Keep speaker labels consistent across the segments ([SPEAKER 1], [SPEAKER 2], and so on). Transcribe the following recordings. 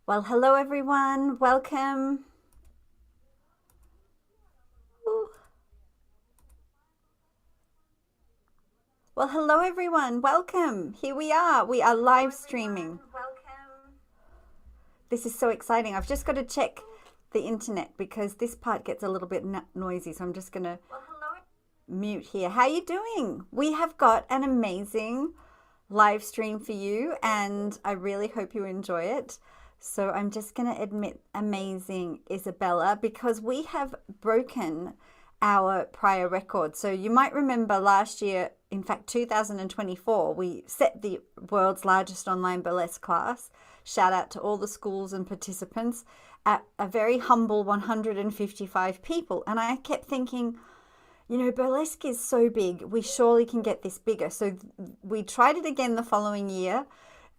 [SPEAKER 1] Well, hello everyone. Welcome. Ooh. Well, hello everyone. Welcome. Here we are. We are live streaming. This is so exciting. I've just got to check the internet because this part gets a little bit noisy, so I'm just going to mute here. How are you doing? We have got an amazing live stream for you and I really hope you enjoy it. So I'm just going to admit amazing Isabella because we have broken our prior record. So you might remember last year, in fact 2024, we set the world's largest online burlesque class. Shout out to all the schools and participants at a very humble 155 people. And I kept thinking, burlesque is so big, we surely can get this bigger. So we tried it again the following year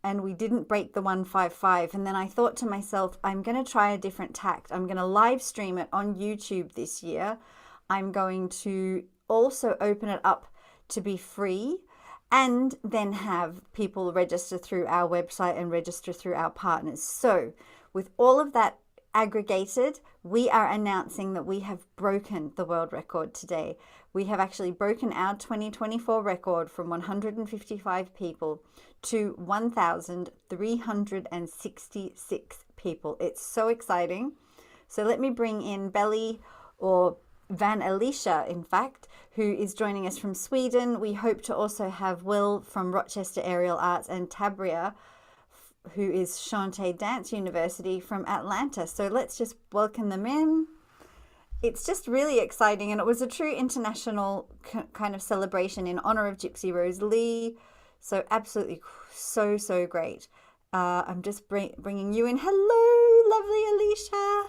[SPEAKER 1] and we didn't break the 155. And then I thought to myself, I'm going to try a different tact. I'm going to live stream it on YouTube this year. I'm going to also open it up to be free and then have people register through our website and register through our partners. So with all of that aggregated, we are announcing that we have broken the world record today. We have actually broken our 2024 record from 155 people to 1,366 people. It's so exciting. So let me bring in Belly, or Van Alicia, in fact, who is joining us from Sweden. We hope to also have Will from Rochester Aerial Arts and Tabria, who is Shantae Dance University from Atlanta. So let's just welcome them in. It's just really exciting, and it was a true international kind of celebration in honor of Gypsy Rose Lee. So absolutely so great. I'm just bringing you in. Hello, lovely Alicia.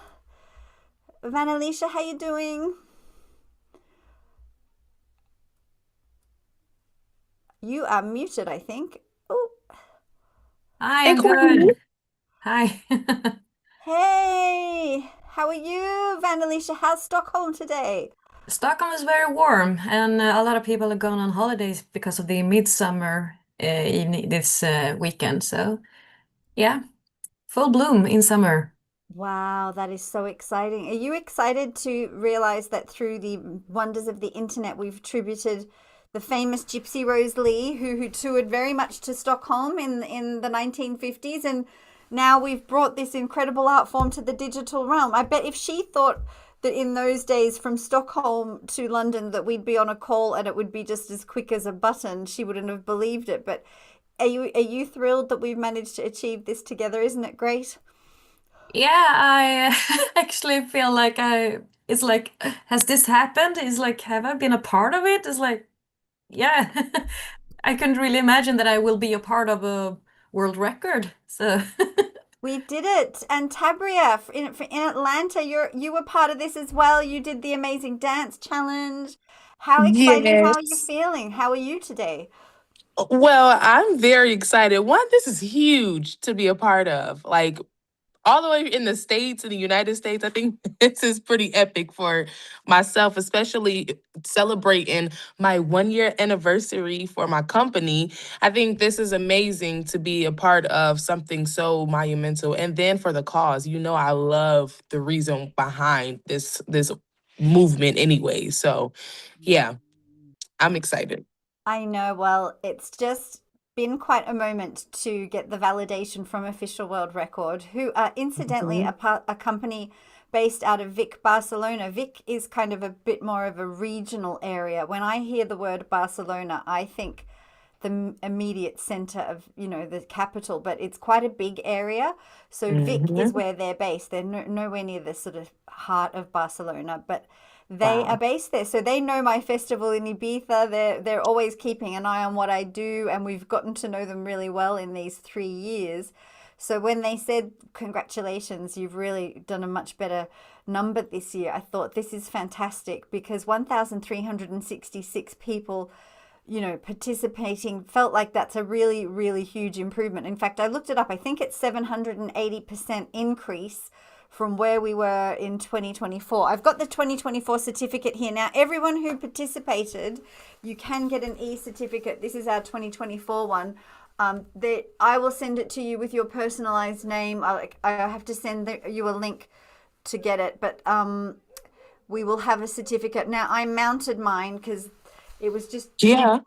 [SPEAKER 1] Van Alicia, how you doing? You are muted, I think. Oh,
[SPEAKER 2] Hi,
[SPEAKER 3] Hey,
[SPEAKER 2] I'm
[SPEAKER 3] Courtney.
[SPEAKER 2] good. Hi.
[SPEAKER 1] hey, how are you, Van Alicia? How's Stockholm today?
[SPEAKER 2] Stockholm is very warm, and a lot of people are going on holidays because of the midsummer evening this weekend. So, yeah, full bloom in summer.
[SPEAKER 1] Wow, that is so exciting. Are you excited to realize that through the wonders of the internet, we've tributed the famous Gypsy Rose Lee, who toured very much to Stockholm in the 1950s, and now we've brought this incredible art form to the digital realm. I bet if she thought that in those days from Stockholm to London that we'd be on a call and it would be just as quick as a button, she wouldn't have believed it. But are you thrilled that we've managed to achieve this together? Isn't it great?
[SPEAKER 2] Yeah, I actually feel like it's like, has this happened? It's like, have I been a part of it? It's like, yeah, I couldn't really imagine that I will be a part of a world record. So,
[SPEAKER 1] We did it. And Tabria in Atlanta, you were part of this as well. You did the amazing dance challenge. How exciting. How are you
[SPEAKER 3] Yes.
[SPEAKER 1] feeling? How are you today?
[SPEAKER 3] Well, I'm very excited. One, this is huge to be a part of. Like all the way in the States, in the United States, I think this is pretty epic for myself, especially celebrating my 1 year anniversary for my company. I think this is amazing to be a part of something so monumental. And then for the cause, I love the reason behind this movement anyway. So yeah, I'm excited.
[SPEAKER 1] I know, well, it's just been quite a moment to get the validation from Official World Record, who are incidentally
[SPEAKER 3] Mhm.
[SPEAKER 1] a company based out of Vic, Barcelona. Vic is kind of a bit more of a regional area. When I hear the word Barcelona, I think the immediate center of, the capital, but it's quite a big area. So Vic is
[SPEAKER 3] Mhm.
[SPEAKER 1] where they're based. They're nowhere near the sort of heart of Barcelona, but they are
[SPEAKER 3] Wow.
[SPEAKER 1] based there. So they know my festival in Ibiza. They're always keeping an eye on what I do, and we've gotten to know them really well in these 3 years. So when they said, congratulations, you've really done a much better number this year, I thought this is fantastic because 1,366 people participating felt like that's a really, really huge improvement. In fact, I looked it up. I think it's 780% increase from where we were in 2024. I've got the 2024 certificate here now. Everyone who participated, you can get an e-certificate. This is our 2024 one. I will send it to you with your personalized name. I have to send you a link to get it, but we will have a certificate. Now, I mounted mine because it was just
[SPEAKER 3] Yeah.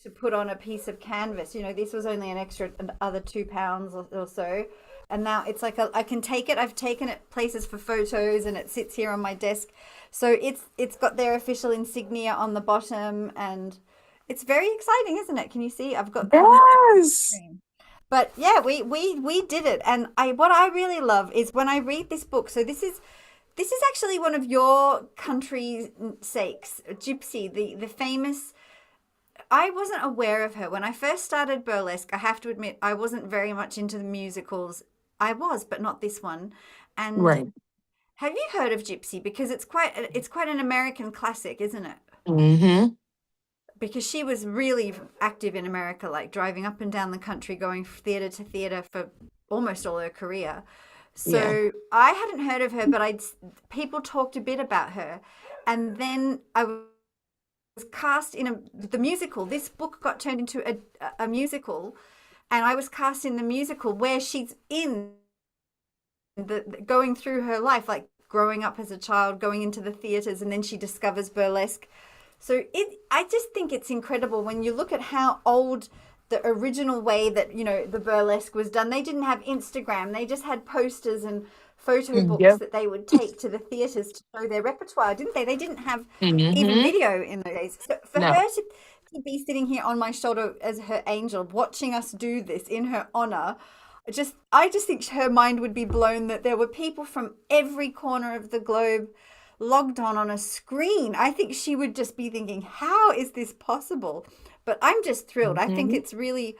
[SPEAKER 1] to put on a piece of canvas. This was only an extra other £2 or so. And now it's like I can take it. I've taken it places for photos, and it sits here on my desk. So it's got their official insignia on the bottom, and it's very exciting, isn't it? Can you see? I've got
[SPEAKER 3] Yes.
[SPEAKER 1] but yeah, we did it. And what I really love is when I read this book. So this is actually one of your country's sakes, Gypsy, the famous. I wasn't aware of her when I first started burlesque. I have to admit, I wasn't very much into the musicals. I was, but not this one. And
[SPEAKER 3] Right.
[SPEAKER 1] have you heard of Gypsy? Because it's quite an American classic, isn't it?
[SPEAKER 3] Mm-hmm.
[SPEAKER 1] Because she was really active in America, like driving up and down the country, going theater to theater for almost all her career. So
[SPEAKER 3] Yeah.
[SPEAKER 1] I hadn't heard of her, but people talked a bit about her, and then I was cast in the musical. This book got turned into a musical, and I was cast in the musical where she's in going through her life, like growing up as a child, going into the theaters, and then she discovers burlesque. So I just think it's incredible when you look at how old the original way that the burlesque was done. They didn't have Instagram. They just had posters and photo books
[SPEAKER 3] Yep.
[SPEAKER 1] that they would take to the theaters to show their repertoire, didn't they? They didn't have even
[SPEAKER 3] Mm-hmm.
[SPEAKER 1] video in those days. So for
[SPEAKER 3] No.
[SPEAKER 1] her to be sitting here on my shoulder as her angel, watching us do this in her honor, I just think her mind would be blown that there were people from every corner of the globe logged on a screen. I think she would just be thinking, how is this possible? But I'm just thrilled. I think
[SPEAKER 3] Mm-hmm.
[SPEAKER 1] it's really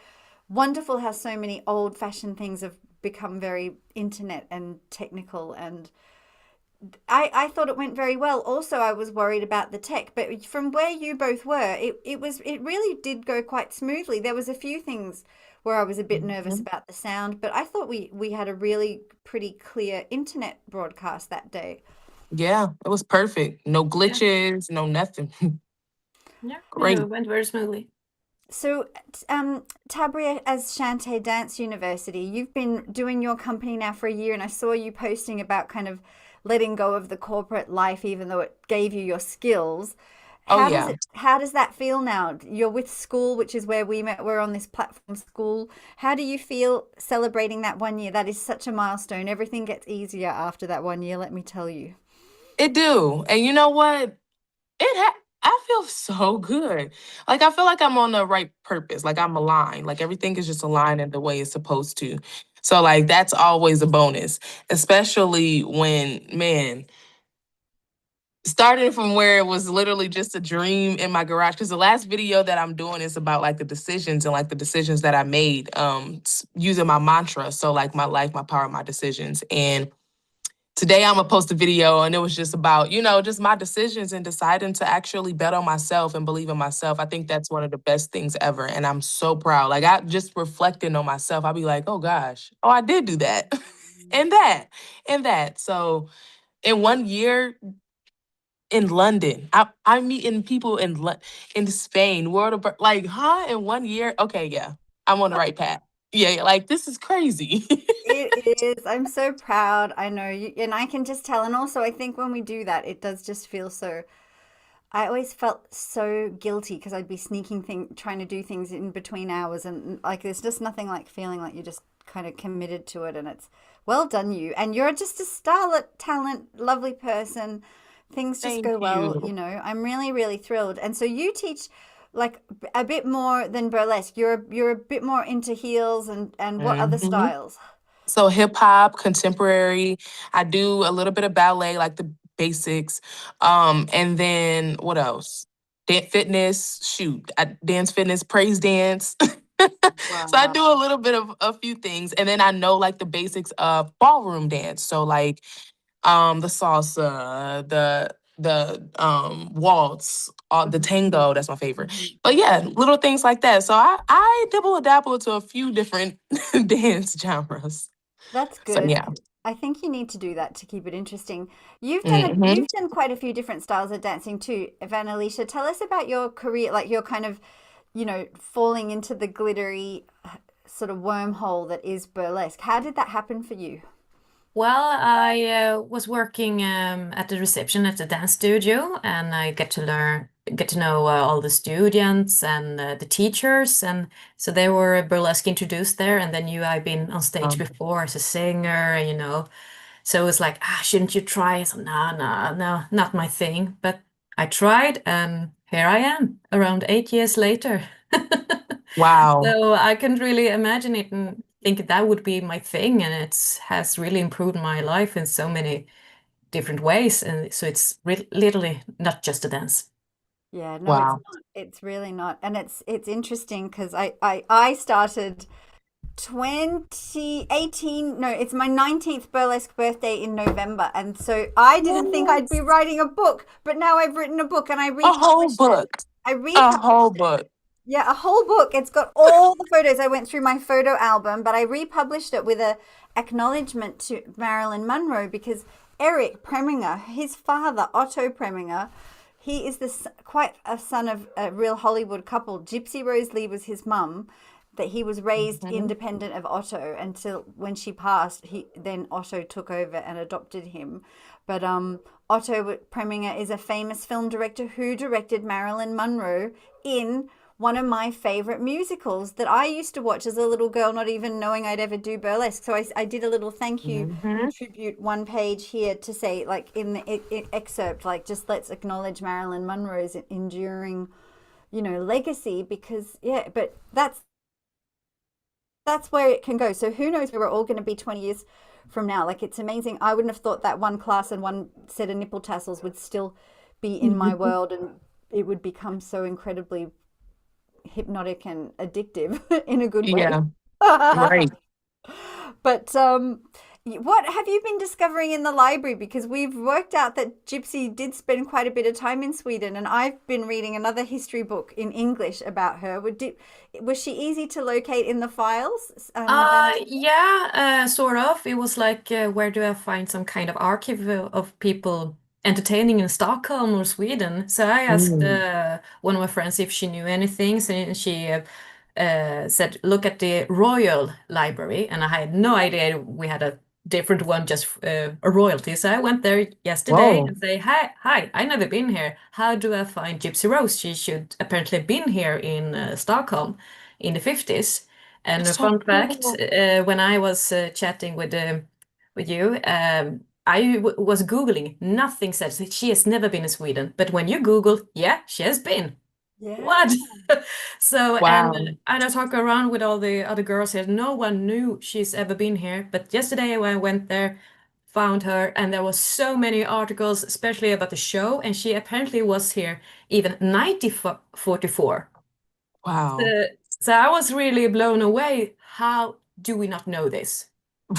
[SPEAKER 1] wonderful how so many old-fashioned things have become very internet and technical, and I thought it went very well. Also, I was worried about the tech, but from where you both were, it really did go quite smoothly. There was a few things where I was a bit nervous
[SPEAKER 3] Mm-hmm.
[SPEAKER 1] about the sound, but I thought we had a really pretty clear internet broadcast that day.
[SPEAKER 3] Yeah, it was perfect. No
[SPEAKER 2] Yeah.
[SPEAKER 3] glitches, no nothing.
[SPEAKER 2] Yeah.
[SPEAKER 3] Great.
[SPEAKER 2] It went very smoothly.
[SPEAKER 1] So, Tabria, as Shantae Dance University, you've been doing your company now for a year, and I saw you posting about kind of letting go of the corporate life, even though it gave you your skills.
[SPEAKER 3] Oh yeah.
[SPEAKER 1] How does that feel now? You're with school, which is where we met. We're on this platform, school. How do you feel celebrating that 1 year? That is such a milestone. Everything gets easier after that 1 year, let me tell you.
[SPEAKER 3] It do. And you know what? I feel so good. Like I feel like I'm on the right purpose. Like I'm aligned. Like everything is just aligned in the way it's supposed to. So like that's always a bonus, especially when, man, starting from where it was literally just a dream in my garage. Because the last video that I'm doing is about like the decisions and like the decisions that I made using my mantra. So like my life, my power, my decisions. And today I'm gonna post a video and it was just about, just my decisions and deciding to actually bet on myself and believe in myself. I think that's one of the best things ever. And I'm so proud. Like I just reflecting on myself, I'll be like, oh gosh, oh, I did do that. and that, and that. So in 1 year in London, I'm meeting people in Spain, like, huh? In 1 year? Okay, yeah. I'm on the right path. Yeah, like this is crazy.
[SPEAKER 1] It is. I'm so proud. I know you, and I can just tell. And also, I think when we do that, it does just feel so. I always felt so guilty because I'd be trying to do things in between hours, and like there's just nothing like feeling like you're just kind of committed to it, and it's well done you. And you're just a starlet, talent, lovely person. Things just
[SPEAKER 3] Thank
[SPEAKER 1] go well,
[SPEAKER 3] you.
[SPEAKER 1] I'm really, really thrilled. And so you teach like a bit more than burlesque. You're a bit more into heels and what other
[SPEAKER 3] Mhm.
[SPEAKER 1] styles?
[SPEAKER 3] So hip hop, contemporary. I do a little bit of ballet, like the basics. And then what else? Fitness, shoot, dance, fitness, praise dance. So I do
[SPEAKER 1] Wow.
[SPEAKER 3] a little bit of a few things, and then I know like the basics of ballroom dance. So like the salsa, the waltz, the
[SPEAKER 1] Mhm,
[SPEAKER 3] tango. That's my favorite.
[SPEAKER 1] mhm.
[SPEAKER 3] But yeah, little things like that. So I dibble a dabble to a few different dance genres.
[SPEAKER 1] That's
[SPEAKER 3] So
[SPEAKER 1] good.
[SPEAKER 3] yeah.
[SPEAKER 1] I think you need to do that to keep it interesting.
[SPEAKER 3] Hmm.
[SPEAKER 1] You've done quite a few different styles of dancing too, Van Alicia. Tell us about your career, like your kind of, falling into the glittery. sort of wormhole that is burlesque. How did that happen for you?
[SPEAKER 2] Well, I was working at the reception at the dance studio, and I get to know all the students and the teachers, and so they were burlesque introduced there, and they knew I'd been on stage
[SPEAKER 3] Um,
[SPEAKER 2] before as a singer, you know. So it was like, shouldn't you try? So no, no, no, not my thing. But I tried, and here I am, around 8 years later.
[SPEAKER 3] wow.
[SPEAKER 2] So I couldn't really imagine it and think that would be my thing, and it has really improved my life in so many different ways. And so it's re literally not just a dance.
[SPEAKER 1] Yeah, no, it's
[SPEAKER 3] Wow.
[SPEAKER 1] not. It's really not. And it's interesting because I started 2018. No, it's my 19th burlesque birthday in November. And so I didn't think I'd be
[SPEAKER 3] Yes.
[SPEAKER 1] writing a book, but now I've written a book and I
[SPEAKER 3] A whole
[SPEAKER 1] republished it.
[SPEAKER 3] book.
[SPEAKER 1] I
[SPEAKER 3] A whole
[SPEAKER 1] republished it.
[SPEAKER 3] book.
[SPEAKER 1] Yeah, a whole book. It's got all the photos. I went through my photo album, but I republished it with a acknowledgement to Marilyn Monroe because Eric Preminger, his father, Otto Preminger, he is quite a son of a real Hollywood couple. Gypsy Rose Lee was his mum, that he was raised
[SPEAKER 3] Mhm.
[SPEAKER 1] independent of Otto until when she passed, then Otto took over and adopted him. But Otto Preminger is a famous film director who directed Marilyn Monroe in one of my favorite musicals that I used to watch as a little girl, not even knowing I'd ever do burlesque. So I did a little thank you
[SPEAKER 3] Mhm.
[SPEAKER 1] tribute one page here to say, like in the excerpt, like just let's acknowledge Marilyn Monroe's enduring, legacy because yeah, but that's where it can go. So who knows where we're all going to be 20 years from now. Like it's amazing. I wouldn't have thought that one class and one set of nipple tassels would still be in my world and it would become so incredibly hypnotic and addictive in a good way.
[SPEAKER 3] Yeah. Right.
[SPEAKER 1] But what have you been discovering in the library? Because we've worked out that Gypsy did spend quite a bit of time in Sweden, and I've been reading another history book in English about her. Was she easy to locate in the files, Lavender?
[SPEAKER 2] Yeah, sort of. It was like, where do I find some kind of archive of people entertaining in Stockholm or Sweden? So I asked
[SPEAKER 3] Mm.
[SPEAKER 2] one of my friends if she knew anything. So she said, look at the Royal Library. And I had no idea we had a different one, just a royalty. So I went there yesterday
[SPEAKER 3] Whoa.
[SPEAKER 2] and say, hi, I never been here. How do I find Gypsy Rose? She should apparently have been here in Stockholm in the 50s. And
[SPEAKER 3] That's
[SPEAKER 2] a
[SPEAKER 3] so
[SPEAKER 2] fun fact,
[SPEAKER 3] cool.
[SPEAKER 2] when I was chatting with you, was Googling. Nothing says that she has never been in Sweden. But when you Google, yeah, she has been.
[SPEAKER 1] Yeah.
[SPEAKER 2] What? So,
[SPEAKER 3] Wow.
[SPEAKER 2] and I talk around with all the other girls here. No one knew she's ever been here. But yesterday when I went there, found her, and there was so many articles, especially about the show. And she apparently was here even 1944.
[SPEAKER 3] Wow.
[SPEAKER 2] So, so I was really blown away. How do we not know this?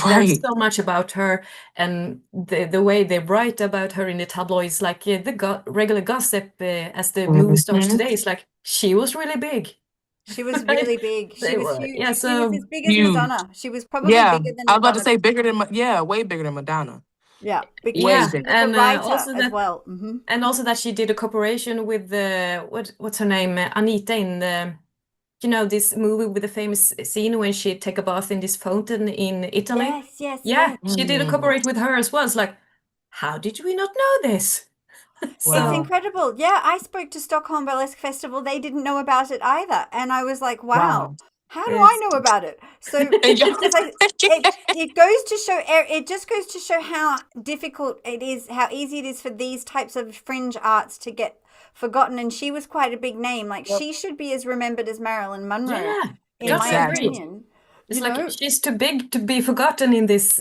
[SPEAKER 2] There's
[SPEAKER 3] Right.
[SPEAKER 2] so much about her, and the way they write about her in the tabloids, like the go regular gossip as the movie stars
[SPEAKER 3] Mhm.
[SPEAKER 2] today, is like she was really big,
[SPEAKER 1] She was
[SPEAKER 2] right?
[SPEAKER 1] really big. She
[SPEAKER 2] They
[SPEAKER 1] was
[SPEAKER 2] were, yeah.
[SPEAKER 1] huge. She was
[SPEAKER 2] So
[SPEAKER 1] as big as
[SPEAKER 3] Huge.
[SPEAKER 1] Madonna. She was probably
[SPEAKER 3] Yeah.
[SPEAKER 1] bigger than
[SPEAKER 3] I was about to
[SPEAKER 1] Madonna.
[SPEAKER 3] say bigger than, yeah, way bigger than Madonna.
[SPEAKER 1] Yeah, because
[SPEAKER 3] Way
[SPEAKER 2] yeah,
[SPEAKER 1] she
[SPEAKER 3] bigger.
[SPEAKER 1] was a
[SPEAKER 2] and
[SPEAKER 1] writer as well.
[SPEAKER 2] also that she did a cooperation with the what's her name, Anita in the. You know this movie with the famous scene when she take a bath in this fountain in Italy?
[SPEAKER 1] Yes, yes,
[SPEAKER 2] Yeah,
[SPEAKER 1] yes.
[SPEAKER 2] she did a
[SPEAKER 3] Mm.
[SPEAKER 2] cooperate with her as well. It's like, how did we not know this?
[SPEAKER 1] It's
[SPEAKER 2] So,
[SPEAKER 3] Wow.
[SPEAKER 1] incredible. Yeah, I spoke to Stockholm Burlesque Festival. They didn't know about it either. And I was like, wow,
[SPEAKER 3] Wow.
[SPEAKER 1] how do I
[SPEAKER 2] it's
[SPEAKER 1] know about it? So
[SPEAKER 3] And y'all,
[SPEAKER 1] because it goes to show it just goes to show how difficult it is, how easy it is for these types of fringe arts to get forgotten. And she was quite a big name. Like
[SPEAKER 3] Yep.
[SPEAKER 1] she should be as remembered as Marilyn Monroe,
[SPEAKER 2] yeah,
[SPEAKER 1] in my
[SPEAKER 2] totally
[SPEAKER 3] Exactly.
[SPEAKER 2] agree.
[SPEAKER 1] opinion.
[SPEAKER 2] It's
[SPEAKER 1] You
[SPEAKER 2] like
[SPEAKER 1] know,
[SPEAKER 2] she's too big to be forgotten in this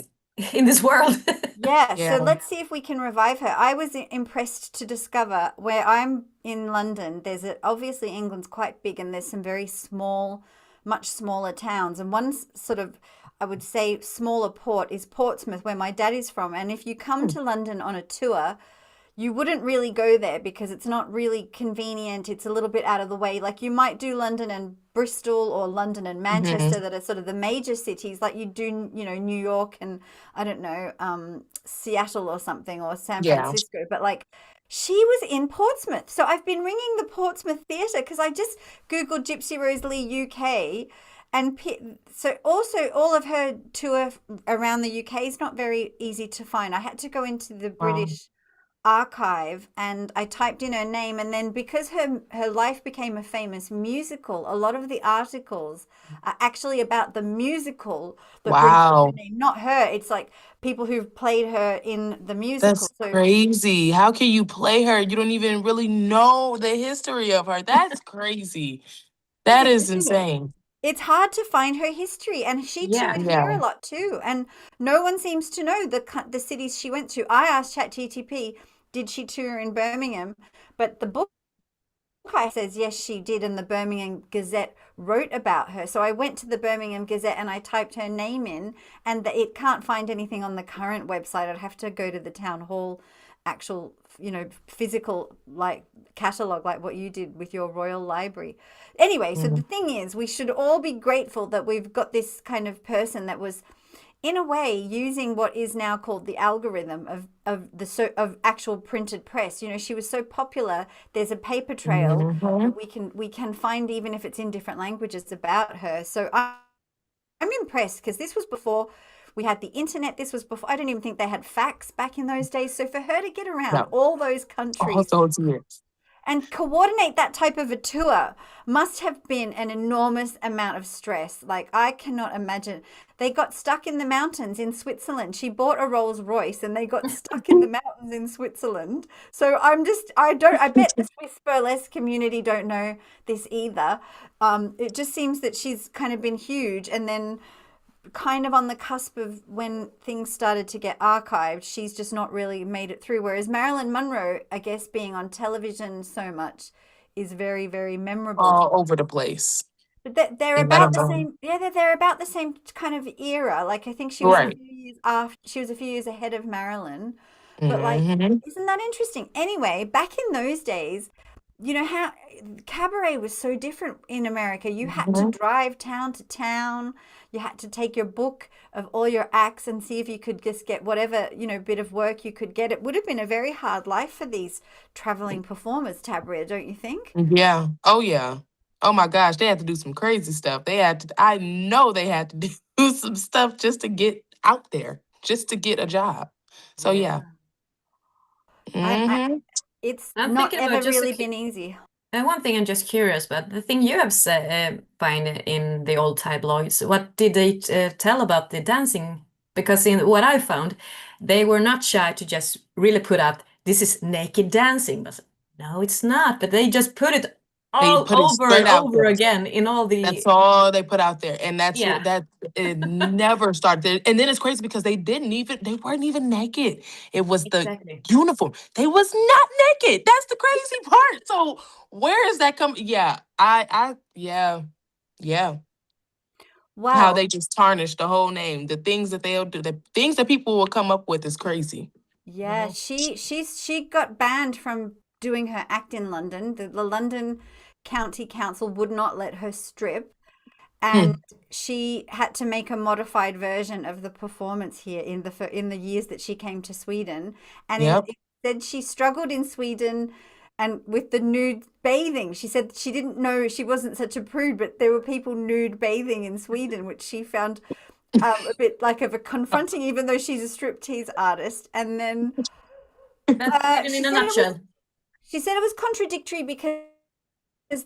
[SPEAKER 2] world.
[SPEAKER 1] yeah, so
[SPEAKER 3] Yeah.
[SPEAKER 1] let's see if we can revive her. I was impressed to discover where I'm in London. Obviously England's quite big and there's some very small, much smaller towns. And one sort of, I would say, smaller port is Portsmouth, where my dad is from. And if you come
[SPEAKER 3] Mm.
[SPEAKER 1] to London on a tour, you wouldn't really go there because it's not really convenient. It's a little bit out of the way. Like you might do London and Bristol or London and
[SPEAKER 3] Mhm.
[SPEAKER 1] Manchester that are sort of the major cities, like you do, New York and I don't know, Seattle or something or San
[SPEAKER 3] Yeah.
[SPEAKER 1] Francisco. But like she was in Portsmouth. So I've been ringing the Portsmouth Theatre because I just Googled Gypsy Rose Lee UK And so also all of her tour around the UK is not very easy to find. I had to go into the
[SPEAKER 3] Wow.
[SPEAKER 1] British archive and I typed in her name, and then because her life became a famous musical, a lot of the articles are actually about the musical that brings up her
[SPEAKER 3] Wow.
[SPEAKER 1] name, not her. It's like people who've played her in the musical.
[SPEAKER 3] That's
[SPEAKER 1] So
[SPEAKER 3] crazy. How can you play her? You don't even really know the history of her. That's crazy. That is
[SPEAKER 1] isn't it?
[SPEAKER 3] insane.
[SPEAKER 1] It's hard to find her history, and she
[SPEAKER 2] Yeah.
[SPEAKER 1] toured here
[SPEAKER 3] Yeah.
[SPEAKER 1] a lot too. And no one seems to know the cities she went to. I asked ChatGTP, did she tour in Birmingham? But the book I says yes, she did, and the Birmingham Gazette wrote about her. So I went to the Birmingham Gazette and I typed her name in, and it can't find anything on the current website. I'd have to go to the town hall, actual, physical like catalog, like what you did with your Royal Library. Anyway, so the
[SPEAKER 3] Mhm.
[SPEAKER 1] thing is, we should all be grateful that we've got this kind of person that was in a way using what is now called the algorithm of actual printed press. She was so popular. There's a paper trail that
[SPEAKER 3] Mhm.
[SPEAKER 1] we can find, even if it's in different languages, about her. So I'm impressed because this was before we had the internet. This was before, I don't even think they had fax back in those days. So for her to get around
[SPEAKER 3] No.
[SPEAKER 1] all those
[SPEAKER 3] All
[SPEAKER 1] countries
[SPEAKER 3] those years.
[SPEAKER 1] and coordinate that type of a tour must have been an enormous amount of stress. Like, I cannot imagine. They got stuck in the mountains in Switzerland. She bought a Rolls Royce and they got stuck in the mountains in Switzerland. So I bet the Swiss burlesque community don't know this either. It just seems that she's kind of been huge, and then kind of on the cusp of when things started to get archived, she's just not really made it through. Whereas Marilyn Monroe, I guess, being on television so much is very, very memorable.
[SPEAKER 3] All over the place.
[SPEAKER 1] But they're
[SPEAKER 3] And I
[SPEAKER 1] about
[SPEAKER 3] don't
[SPEAKER 1] the
[SPEAKER 3] know.
[SPEAKER 1] same. Yeah, they're about the same kind of era. Like, I think she was a
[SPEAKER 3] Right.
[SPEAKER 1] few years after. She was a few years ahead of Marilyn. But like,
[SPEAKER 3] Hmm.
[SPEAKER 1] isn't that interesting? Anyway, back in those days, how cabaret was so different in America. You had to
[SPEAKER 3] Hmm.
[SPEAKER 1] drive town to town. You had to take your book of all your acts and see if you could just get whatever, bit of work you could get. It would have been a very hard life for these traveling performers, Tabria, don't you think?
[SPEAKER 3] Yeah. Oh yeah. Oh my gosh, they had to do some crazy stuff. I know they had to do some stuff just to get out there, just to get a job. So yeah.
[SPEAKER 1] Yeah. I
[SPEAKER 3] Hmm.
[SPEAKER 1] it's
[SPEAKER 2] I'm
[SPEAKER 1] not
[SPEAKER 2] thinking about
[SPEAKER 1] ever
[SPEAKER 2] just
[SPEAKER 1] really been easy.
[SPEAKER 2] one thing I'm just curious about. The thing you have said, find in the old tabloids, what did they tell about the dancing? Because in what I found, they were not shy to just really put out, this is naked dancing. But no, it's not. But they just put it
[SPEAKER 3] They
[SPEAKER 2] all
[SPEAKER 3] put it
[SPEAKER 2] over and
[SPEAKER 3] straight out
[SPEAKER 2] over
[SPEAKER 3] there.
[SPEAKER 2] again in all
[SPEAKER 3] That's
[SPEAKER 2] the,
[SPEAKER 3] all they put out there. And
[SPEAKER 2] yeah,
[SPEAKER 3] it never started. And then it's crazy because they weren't even naked. It was the
[SPEAKER 2] exactly.
[SPEAKER 3] uniform. They was not naked. That's the crazy part. So where is that coming? Yeah. Yeah. Yeah. How
[SPEAKER 1] Wow.
[SPEAKER 3] they just tarnish the whole name. The things that they'll do, the things that people will come up with is crazy.
[SPEAKER 1] Yeah,
[SPEAKER 3] Mhm.
[SPEAKER 1] she got banned from doing her act in London. The London County Council would not let her strip, and
[SPEAKER 3] Hmm.
[SPEAKER 1] she had to make a modified version of the performance here in the years that she came to Sweden. And
[SPEAKER 3] Yep.
[SPEAKER 1] it said she struggled in Sweden and with the nude bathing. She said she didn't know, she wasn't such a prude, but there were people nude bathing in Sweden, which she found a bit like of a confronting, even though she's a striptease artist. And then
[SPEAKER 2] That's Sweden
[SPEAKER 1] she
[SPEAKER 2] in a
[SPEAKER 1] said
[SPEAKER 2] nutshell.
[SPEAKER 1] it was contradictory because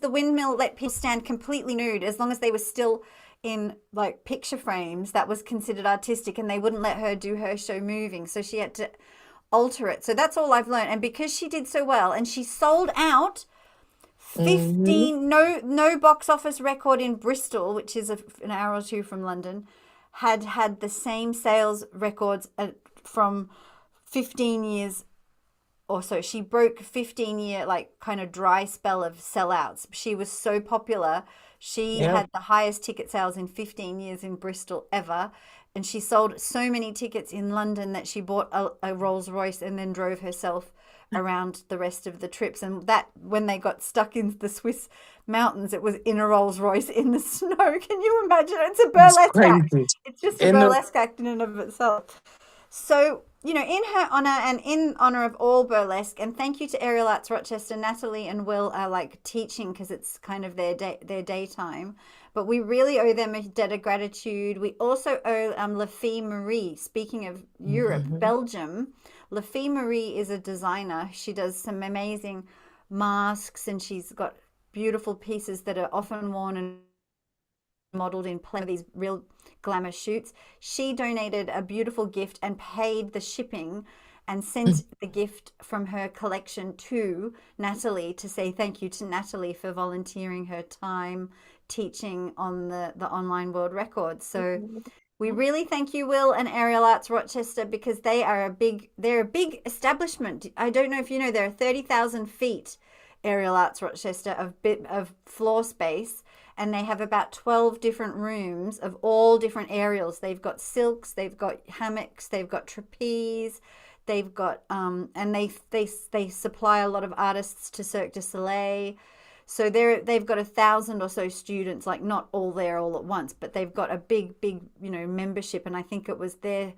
[SPEAKER 1] the windmill let people stand completely nude as long as they were still in like picture frames. That was considered artistic, and they wouldn't let her do her show moving, so she had to alter it. So that's all I've learned. And because she did so well, and she sold out
[SPEAKER 3] Hmm.
[SPEAKER 1] 15, no box office record in Bristol, which is an hour or two from London, had the same sales records from 15 years or so. She broke 15-year like kind of dry spell of sellouts. She was so popular. She
[SPEAKER 3] Yep.
[SPEAKER 1] had the highest ticket sales in 15 years in Bristol ever. And she sold so many tickets in London that she bought a Rolls Royce and then drove herself around the rest of the trips. And that, when they got stuck in the Swiss mountains, it was in a Rolls Royce in the snow. Can you imagine? It's a
[SPEAKER 3] It's
[SPEAKER 1] burlesque act.
[SPEAKER 3] crazy.
[SPEAKER 1] It's just a
[SPEAKER 3] In the
[SPEAKER 1] burlesque act in and of itself. So, in her honor and in honor of all burlesque, and thank you to Aerial Arts Rochester, Natalie and Will are like teaching because it's kind of their daytime. but we really owe them a debt of gratitude. We also owe Lafie Marie. Speaking of Europe, Belgium, Lafie Marie is a designer. She does some amazing masks, and she's got beautiful pieces that are often worn and modeled in plenty of these real glamour shoots. She donated a beautiful gift and paid the shipping and sent the gift from her collection to Natalie to say thank you to Natalie for volunteering her time teaching on the online world record. So we really thank you, Will, and Aerial Arts Rochester, because they're a big establishment. I don't know if you know, there are 30,000 feet, Aerial Arts Rochester, of floor space, and they have about 12 different rooms of all different aerials. They've got silks, they've got hammocks, they've got trapeze, they've got and they supply a lot of artists to Cirque du Soleil. So they've got 1,000 or so students, like not all there all at once, but they've got a big, membership. And I think it was their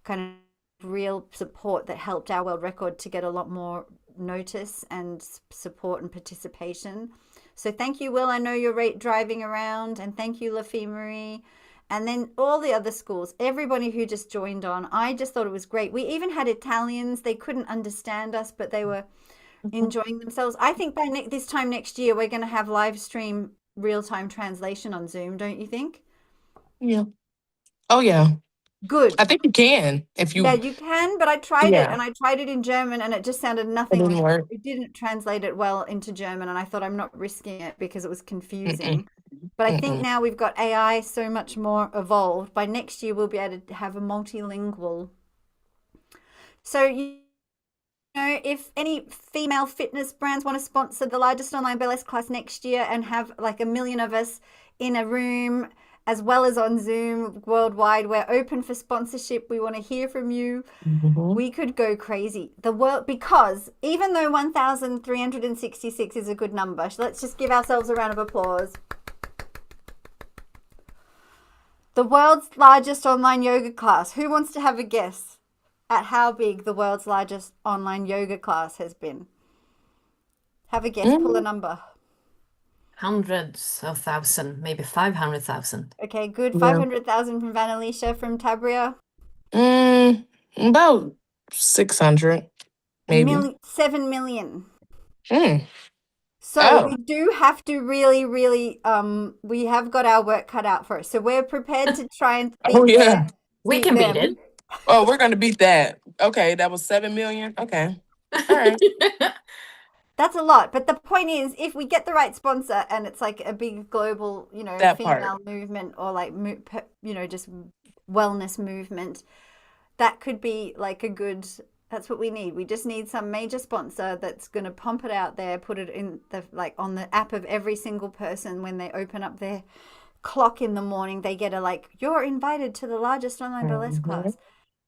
[SPEAKER 1] kind of real support that helped our world record to get a lot more notice and support and participation. So thank you, Will. I know you're driving around, and thank you, Lafie Marie. And then all the other schools, everybody who just joined on. I just thought it was great. We even had Italians. They couldn't understand us, but they were enjoying themselves. I think by this time next year, we're going to have live stream real-time translation on Zoom, don't you think?
[SPEAKER 3] Yeah. Oh, yeah.
[SPEAKER 1] Good.
[SPEAKER 3] I think you can if you.
[SPEAKER 1] Yeah, you can, but I tried it, and I tried it in German, and it just sounded nothing.
[SPEAKER 3] It didn't work.
[SPEAKER 1] It didn't translate it well into German, and I thought I'm not risking it because it was confusing. But I think now we've got AI so much more evolved. By next year, we'll be able to have a multilingual. So you know, if any female fitness brands want to sponsor the largest online burlesque class next year and have like 1 million of us in a room, as well as on Zoom worldwide, we're open for sponsorship. We want to hear from you. We could go crazy. The world, because even though 1,366 is a good number, let's just give ourselves a round of applause. The world's largest online yoga class. Who wants to have a guess at how big the world's largest online yoga class has been? Have a guess. Pull a number.
[SPEAKER 2] Hundreds of thousands, maybe 500,000.
[SPEAKER 1] Okay, good. 500,000 from Vanalisha, from Tabria.
[SPEAKER 3] About 600, maybe.
[SPEAKER 1] 7 million. So we do have to really, we have got our work cut out for us. So we're prepared to try and beat
[SPEAKER 2] we can beat it.
[SPEAKER 3] Oh, we're going to beat that. Okay, that was 7 million. Okay. All right.
[SPEAKER 1] That's a lot. But the point is, if we get the right sponsor and it's like a big global, female movement, or like, just wellness movement, that could be like a good, that's what we need. We just need some major sponsor that's going to pump it out there, put it in on the app of every single person. When they open up their clock in the morning, they get you're invited to the largest online burlesque class.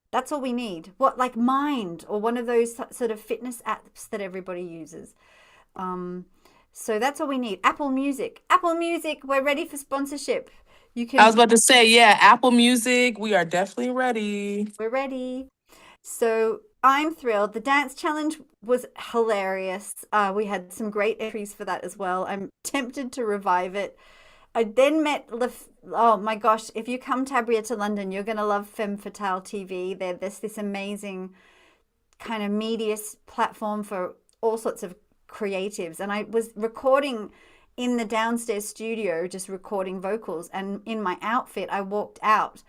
[SPEAKER 1] That's all we need. What, like Mind, or one of those sort of fitness apps that everybody uses. So that's all we need. Apple Music, we're ready for sponsorship.
[SPEAKER 3] I was about to say, yeah, Apple Music, we are definitely ready.
[SPEAKER 1] We're ready. So I'm thrilled. The dance challenge was hilarious. We had some great entries for that as well. I'm tempted to revive it. I then met, oh my gosh, if you come Tabria to London, you're going to love Femme Fatale TV. There's this amazing kind of media platform for all sorts of creatives. And I was recording in the downstairs studio, just recording vocals. And in my outfit, I walked out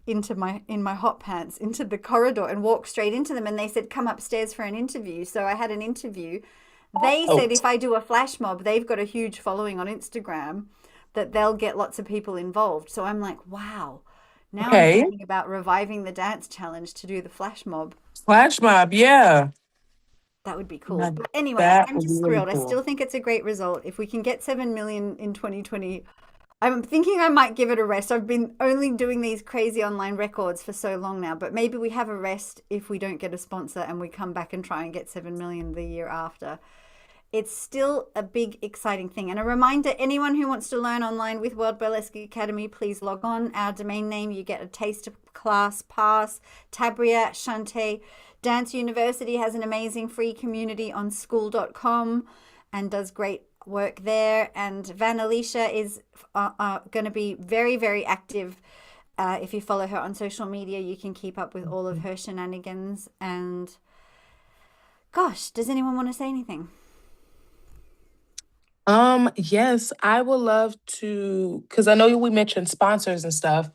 [SPEAKER 1] in my hot pants into the corridor and walked straight into them. And they said, come upstairs for an interview. So I had an interview. They said if I do a flash mob, they've got a huge following on Instagram, that they'll get lots of people involved. So I'm like, wow. Now I'm thinking about reviving the dance challenge to do the flash mob.
[SPEAKER 3] Flash mob, yeah.
[SPEAKER 1] That would be cool. But anyway, I'm just thrilled. Cool. I still think it's a great result. If we can get 7 million in 2020, I'm thinking I might give it a rest. I've been only doing these crazy online records for so long now, but maybe we have a rest if we don't get a sponsor and we come back and try and get 7 million the year after. It's still a big, exciting thing. And a reminder, anyone who wants to learn online with World Burlesque Academy, please log on. Our domain name, you get a taster class pass. Tabria, Shante. Dance University has an amazing free community on school.com and does great work there. And Van Alicia is going to be very, very active. If you follow her on social media, you can keep up with all of her shenanigans. And gosh, does anyone want to say anything?
[SPEAKER 3] Yes, I would love to, because I know we mentioned sponsors and stuff.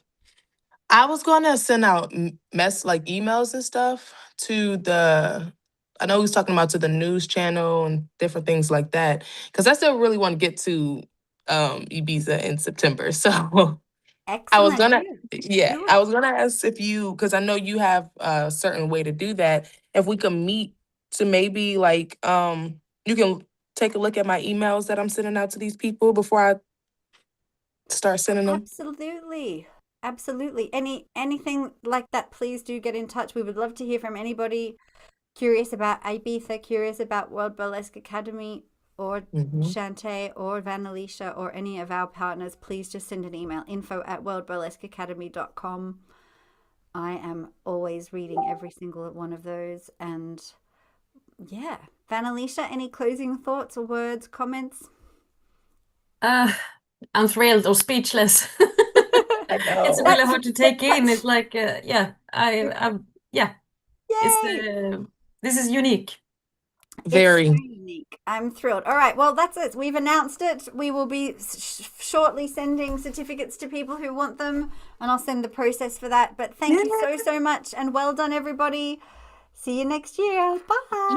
[SPEAKER 3] I was gonna send out like emails and stuff to I know he was talking about to the news channel and different things like that, because I still really want to get to Ibiza in September. So I was
[SPEAKER 1] Excellent.
[SPEAKER 3] gonna,
[SPEAKER 1] Do
[SPEAKER 3] I
[SPEAKER 1] it.
[SPEAKER 3] was gonna ask if you, because I know you have a certain way to do that, if we could meet to maybe like you can take a look at my emails that I'm sending out to these people before I start sending them.
[SPEAKER 1] Absolutely. Absolutely. Anything like that, please do get in touch. We would love to hear from anybody curious about Ibiza, curious about World Burlesque Academy or
[SPEAKER 3] Hmm.
[SPEAKER 1] Shantae or Van Alicia or any of our partners. Please just send an email, info@worldburlesqueacademy.com. I am always reading every single one of those. And yeah, Van Alicia, any closing thoughts or words, comments?
[SPEAKER 2] I'm thrilled or speechless.
[SPEAKER 3] I
[SPEAKER 2] It's
[SPEAKER 3] know.
[SPEAKER 2] really
[SPEAKER 1] That's
[SPEAKER 2] hard to take in.
[SPEAKER 1] that's
[SPEAKER 2] It's like, yeah, yeah, it's
[SPEAKER 1] yay.
[SPEAKER 2] this is unique.
[SPEAKER 1] It's so
[SPEAKER 3] Very.
[SPEAKER 1] unique. I'm thrilled. All right, well, that's it. We've announced it. We will be shortly sending certificates to people who want them, and I'll send the process for that. But thank you so, so much, and well done, everybody. See you next year. Bye.